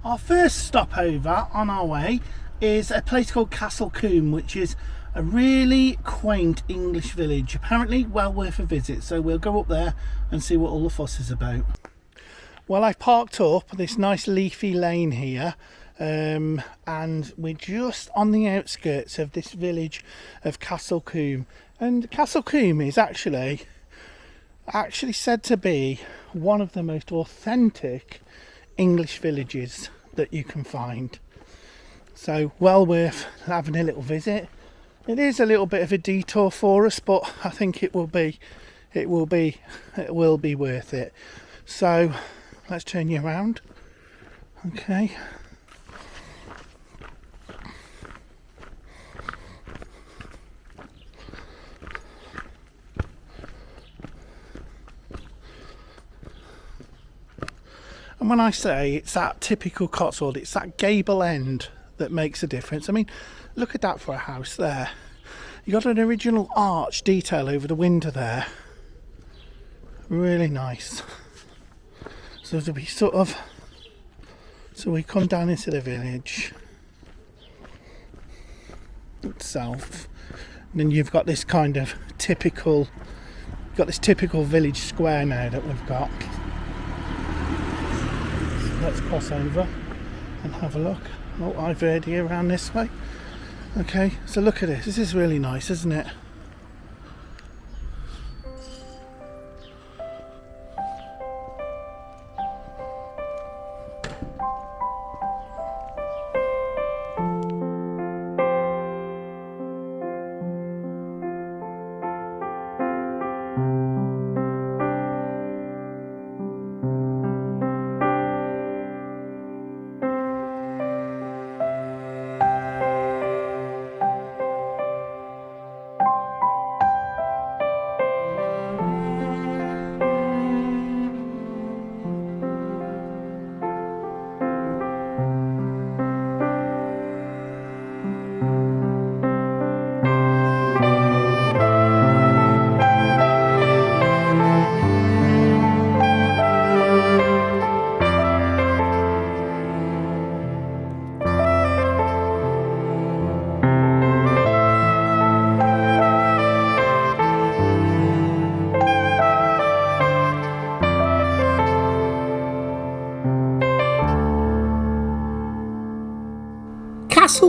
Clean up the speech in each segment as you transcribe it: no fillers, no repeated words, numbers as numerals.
Our first stopover on our way is a place called Combe, which is a really quaint English village, apparently well worth a visit, so we'll go up there and see what all the fuss is about. Well, I've parked up this nice leafy lane here, and we're just on the outskirts of this village of Combe. And Combe is actually said to be one of the most authentic English villages that you can find, so well worth having a little visit. It is a little bit of a detour for us, but I think it will be worth it. So let's turn you around. Okay. And when I say it's that typical Cotswold, it's that gable end that makes a difference. I mean, look at that for a house there. You got an original arch detail over the window there. Really nice. So to be so we come down into the village itself. And then you've got this kind of typical village square now that we've got. Let's cross over and have a look. Oh, I've heard here around this way. Okay, so look at this. This is really nice, isn't it?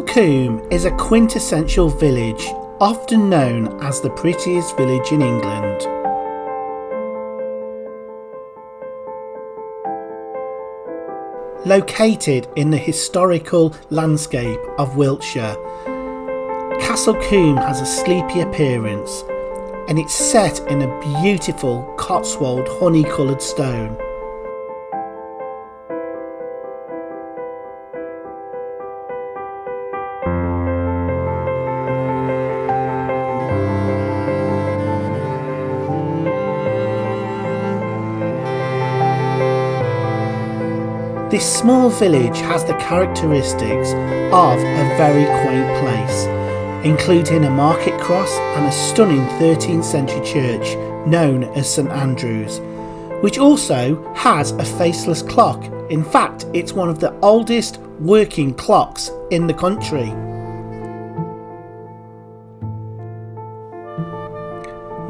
Combe is a quintessential village, often known as the prettiest village in England. Located in the historical landscape of Wiltshire, Combe has a sleepy appearance, and it's set in a beautiful Cotswold honey-coloured stone. This small village has the characteristics of a very quaint place, including a market cross and a stunning 13th century church known as St Andrew's, which also has a faceless clock. In fact, it's one of the oldest working clocks in the country.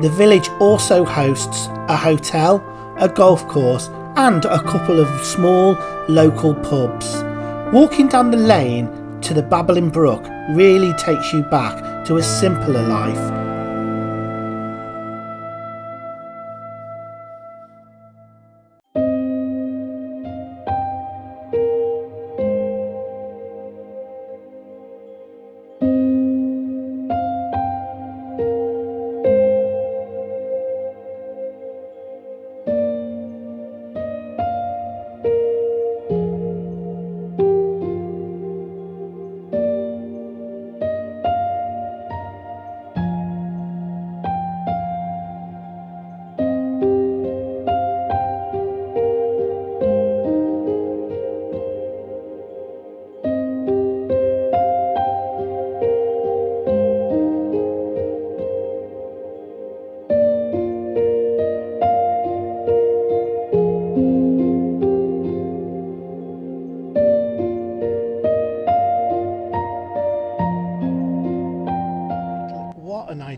The village also hosts a hotel, a golf course and a couple of small local pubs. Walking down the lane to the babbling brook really takes you back to a simpler life.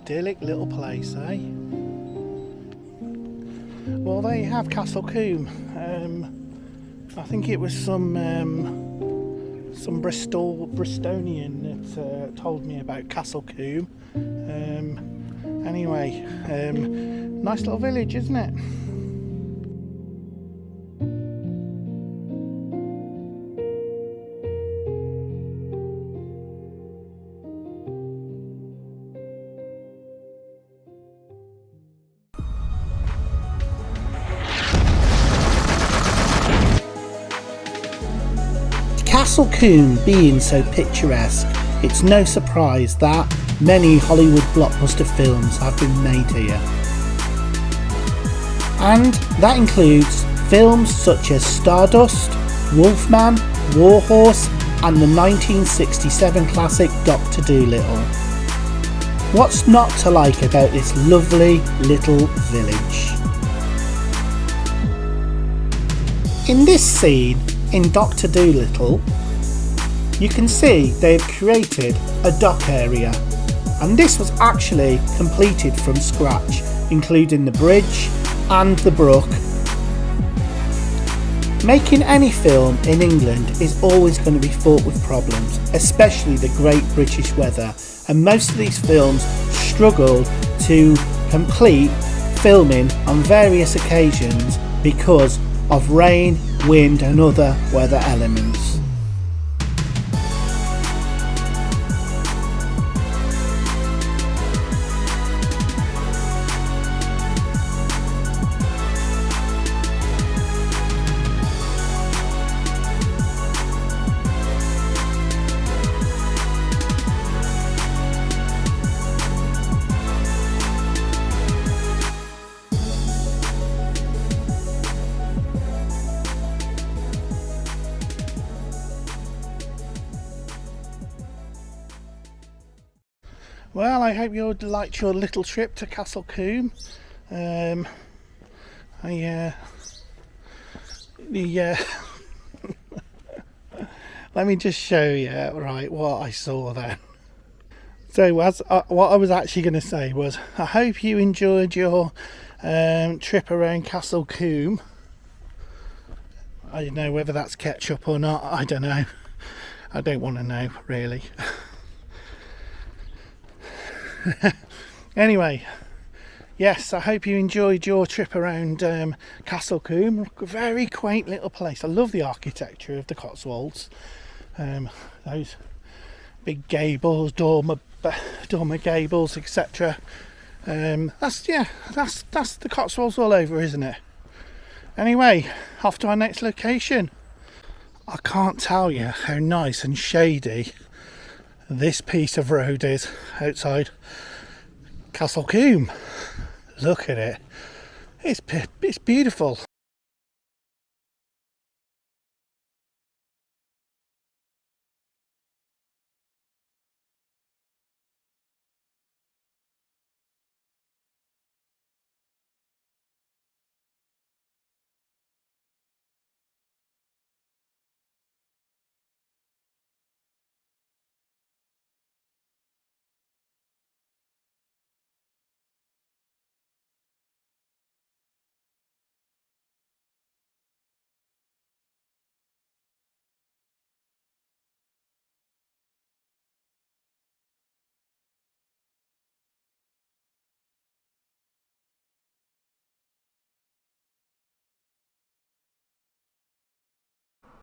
idyllic little place, eh? Well, there you have Castle Combe. I think it was some Bristolian that told me about Castle Combe. Anyway, nice little village, isn't it? Castle Combe being so picturesque, it's no surprise that many Hollywood blockbuster films have been made here. And that includes films such as Stardust, Wolfman, Warhorse and the 1967 classic Dr. Doolittle. What's not to like about this lovely little village? In this scene in Dr. Doolittle, you can see they've created a dock area, and this was actually completed from scratch, including the bridge and the brook. Making any film in England is always going to be fraught with problems, especially the great British weather, and most of these films struggle to complete filming on various occasions because of rain, wind and other weather elements. Well, I hope you liked your little trip to Castle Combe. Let me just show you right what I saw then. So as what I was actually going to say was, I hope you enjoyed your trip around Castle Combe. I don't know whether that's ketchup or not. I don't know. I don't want to know really. Anyway, yes, I hope you enjoyed your trip around Castle Combe. Very quaint little place. I love the architecture of the Cotswolds. Those big gables, dormer gables, etc. That's the Cotswolds all over, isn't it? Anyway, off to our next location. I can't tell you how nice and shady this piece of road is outside Castle Combe. Look at it. It's beautiful.